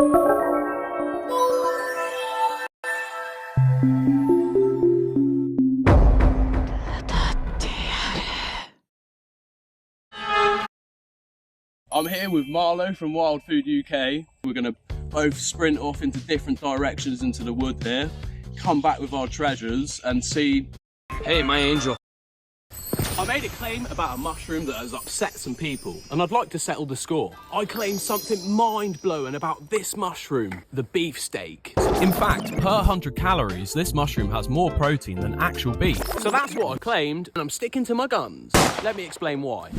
I'm here with Marlo from Wild Food UK. We're going to both sprint off into different directions into the wood here, come back with our treasures and see... Hey, my angel. I made a claim about a mushroom that has upset some people, and I'd like to settle the score. I claim something mind-blowing about this mushroom, the beefsteak. In fact, per 100 calories, this mushroom has more protein than actual beef. So that's what I claimed, and I'm sticking to my guns. Let me explain why.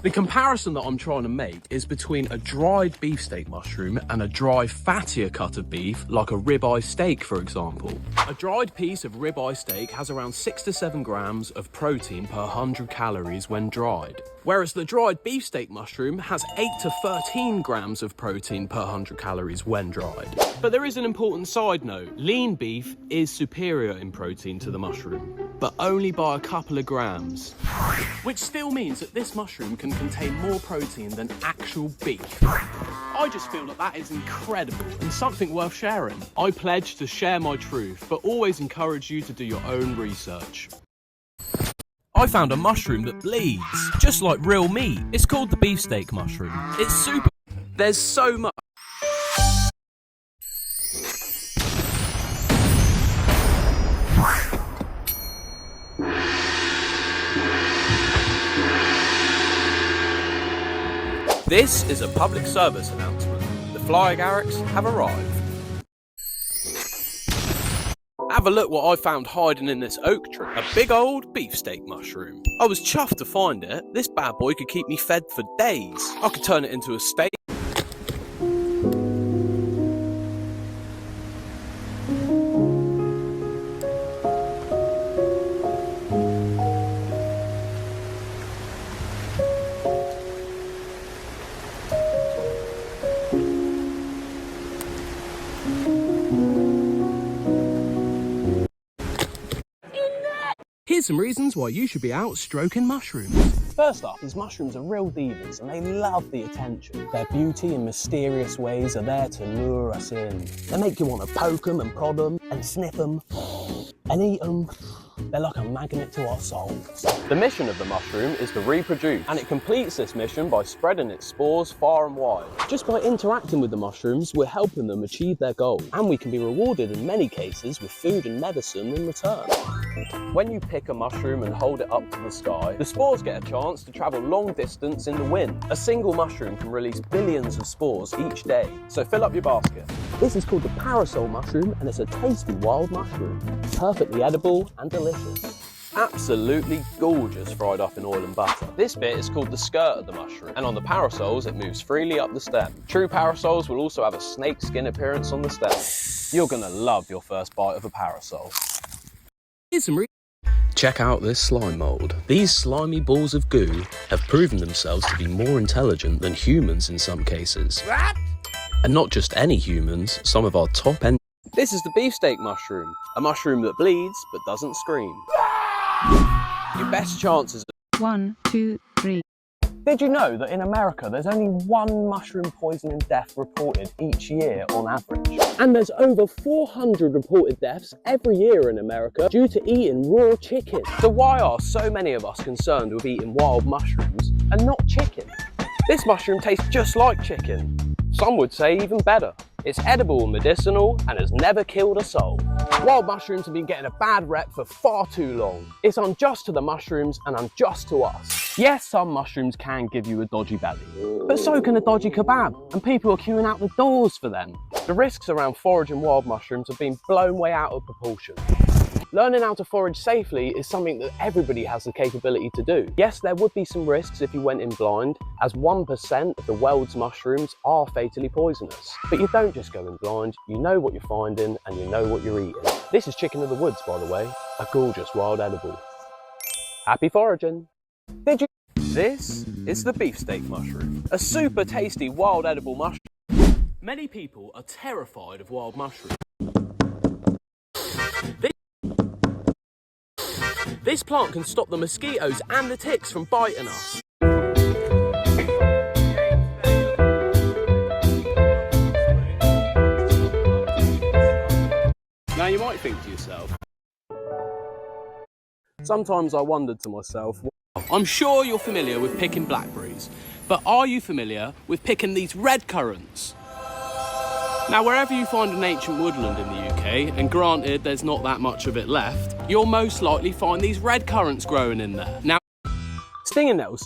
The comparison that I'm trying to make is between a dried beefsteak mushroom and a dry, fattier cut of beef, like a ribeye steak, for example. A dried piece of ribeye steak has around 6 to 7 grams of protein per 100 calories when dried, whereas the dried beefsteak mushroom has 8 to 13 grams of protein per 100 calories when dried. But there is an important side note. Lean beef is superior in protein to the mushroom, but only by a couple of grams, which still means that this mushroom can contain more protein than actual beef. I just feel that that is incredible and something worth sharing. I pledge to share my truth, but always encourage you to do your own research. I found a mushroom that bleeds, just like real meat. It's called the beefsteak mushroom. It's super... There's so much... This is a public service announcement. The fly agarics have arrived. Have a look what I found hiding in this oak tree. A big old beefsteak mushroom. I was chuffed to find it. This bad boy could keep me fed for days. I could turn it into a steak. Here's some reasons why you should be out stroking mushrooms. First off, these mushrooms are real divas and they love the attention. Their beauty and mysterious ways are there to lure us in. They make you want to poke them and prod them and sniff them and eat them. They're like a magnet to our souls. The mission of the mushroom is to reproduce, and it completes this mission by spreading its spores far and wide. Just by interacting with the mushrooms, we're helping them achieve their goal, and we can be rewarded in many cases with food and medicine in return. When you pick a mushroom and hold it up to the sky, the spores get a chance to travel long distance in the wind. A single mushroom can release billions of spores each day, so fill up your basket. This is called the parasol mushroom, and it's a tasty wild mushroom. Perfectly edible and delicious. Absolutely gorgeous fried up in oil and butter. This bit is called the skirt of the mushroom, and on the parasols it moves freely up the stem. True parasols will also have a snake skin appearance on the stem. You're gonna love your first bite of a parasol. Here's some Check out this slime mould. These slimy balls of goo have proven themselves to be more intelligent than humans in some cases. What? And not just any humans, some of our top end. This is the beefsteak mushroom, a mushroom that bleeds but doesn't scream. Your best chances. 1, 2, 3. Did you know that in America there's only one mushroom poisoning death reported each year on average? And there's over 400 reported deaths every year in America due to eating raw chicken. So why are so many of us concerned with eating wild mushrooms and not chicken? This mushroom tastes just like chicken. Some would say even better. It's edible and medicinal and has never killed a soul. Wild mushrooms have been getting a bad rep for far too long. It's unjust to the mushrooms and unjust to us. Yes, some mushrooms can give you a dodgy belly, but so can a dodgy kebab, and people are queuing out the doors for them. The risks around foraging wild mushrooms have been blown way out of proportion. Learning how to forage safely is something that everybody has the capability to do. Yes, there would be some risks if you went in blind, as 1% of the world's mushrooms are fatally poisonous. But you don't just go in blind, you know what you're finding and you know what you're eating. This is chicken of the woods, by the way, a gorgeous wild edible. Happy foraging! Did you? This is the beefsteak mushroom, a super tasty wild edible mushroom. Many people are terrified of wild mushrooms. This plant can stop the mosquitoes and the ticks from biting us. you might think to yourself, sometimes I wondered to myself, I'm sure you're familiar with picking blackberries, but are you familiar with picking these red currants? Now, wherever you find an ancient woodland in the UK, and granted there's not that much of it left, you'll most likely find these red currants growing in there. Now, stinging nettles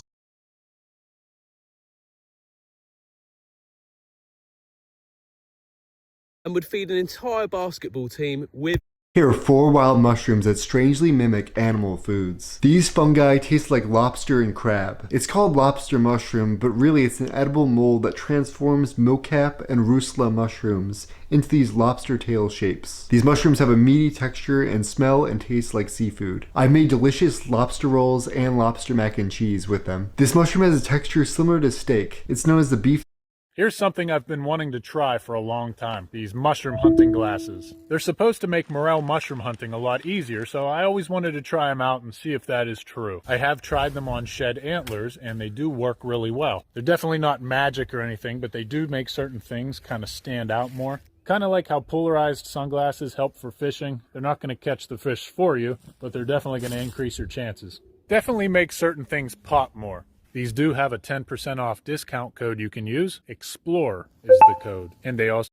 and would feed an entire basketball team with. Here are 4 wild mushrooms that strangely mimic animal foods. These fungi taste like lobster and crab. It's called lobster mushroom, but really it's an edible mold that transforms milkcap and rusula mushrooms into these lobster tail shapes. These mushrooms have a meaty texture and smell and taste like seafood. I've made delicious lobster rolls and lobster mac and cheese with them. This mushroom has a texture similar to steak. It's known as the beef. Here's something I've been wanting to try for a long time, these mushroom hunting glasses. They're supposed to make morel mushroom hunting a lot easier, so I always wanted to try them out and see if that is true. I have tried them on shed antlers, and they do work really well. They're definitely not magic or anything, but they do make certain things kind of stand out more. Kind of like how polarized sunglasses help for fishing. They're not going to catch the fish for you, but they're definitely going to increase your chances. Definitely make certain things pop more. These do have a 10% off discount code you can use. Explore is the code. And they also...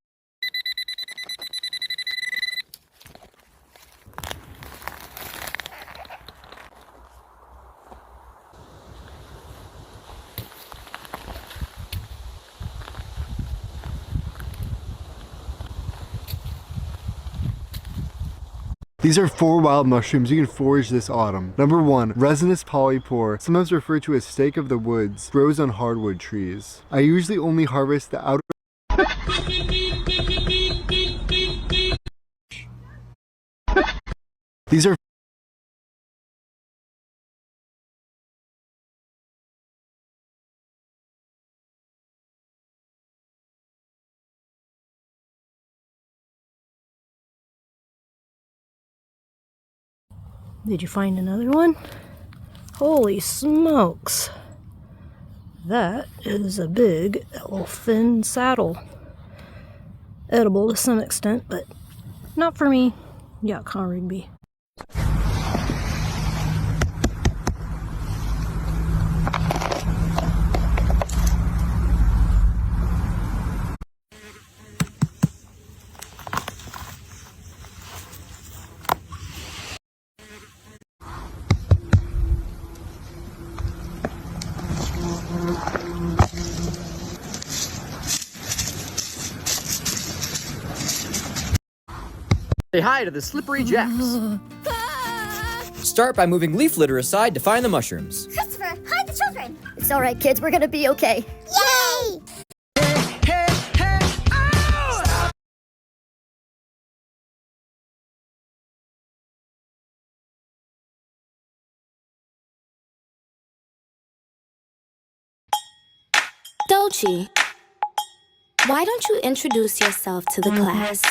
These are 4 wild mushrooms you can forage this autumn. Number 1, resinous polypore, sometimes referred to as steak of the woods, grows on hardwood trees. I usually only harvest the outer... These are... Did you find another one? Holy smokes! That is a big elfin saddle. Edible to some extent, but not for me. Yuck, huh, Rigby? Say hi to the slippery jacks. Start by moving leaf litter aside to find the mushrooms. Christopher, hide the children! It's alright, kids, we're gonna be okay. Yay! Dolce, why don't you introduce yourself to the class?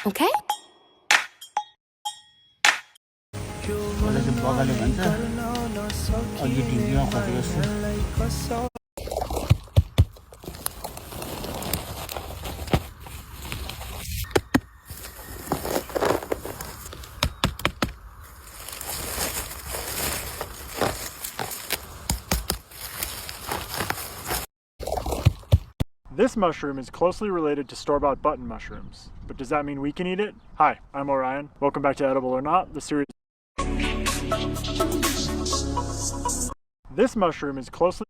Okay? This mushroom is closely related to store-bought button mushrooms. But does that mean we can eat it? Hi, I'm Orion. Welcome back to Edible or Not, the series. This mushroom is closely...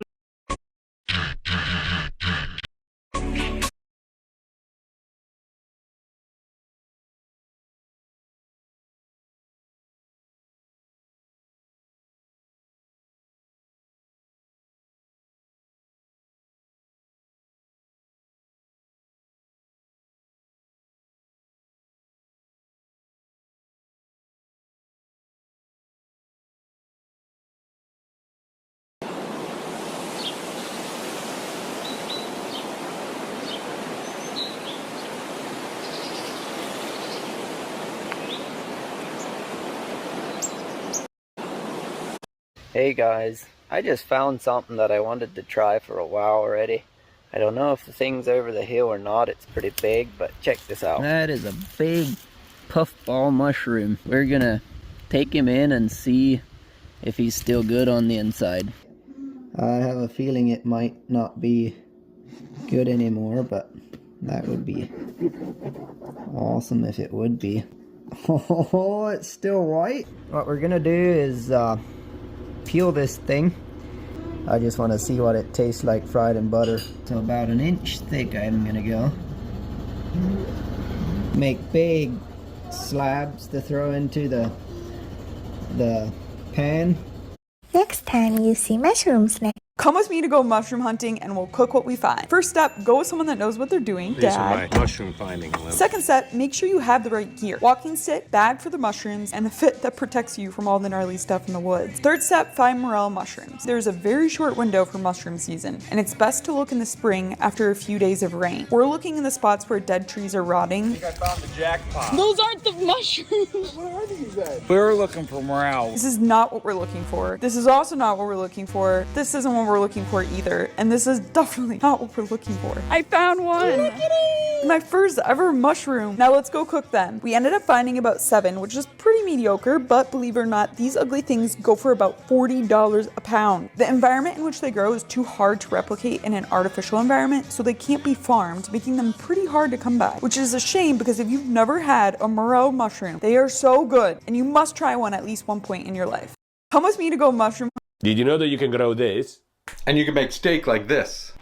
Hey guys, I just found something that I wanted to try for a while already. I don't know if the thing's over the hill or not, it's pretty big, but check this out. That is a big puffball mushroom. We're gonna take him in and see if he's still good on the inside. I have a feeling it might not be good anymore, but that would be awesome if it would be. Oh, it's still white. What we're gonna do is peel this thing. I just want to see what it tastes like fried in butter. So about 1 inch thick I'm gonna go. Make big slabs to throw into the pan. Next time you see mushrooms, come with me to go mushroom hunting and we'll cook what we find. First step, go with someone that knows what they're doing. These are my mushroom finding limbs. Second step, make sure you have the right gear. Walking stick, bag for the mushrooms, and a fit that protects you from all the gnarly stuff in the woods. Third step, find morel mushrooms. There's a very short window for mushroom season, and it's best to look in the spring after a few days of rain. We're looking in the spots where dead trees are rotting. I think I found the jackpot. Those aren't the mushrooms! What are these then? We were looking for morel. This is not what we're looking for. This is also not what we're looking for. This isn't what we're looking for either. And this is definitely not what we're looking for. I found one! Look at it! My first ever mushroom. Now let's go cook them. We ended up finding about 7, which is pretty mediocre, but believe it or not, these ugly things go for about $40 a pound. The environment in which they grow is too hard to replicate in an artificial environment, so they can't be farmed, making them pretty hard to come by. Which is a shame because if you've never had a morel mushroom, they are so good, and you must try one at least one point in your life. Come with me to go mushroom. Did you know that you can grow this? And you can make steak like this.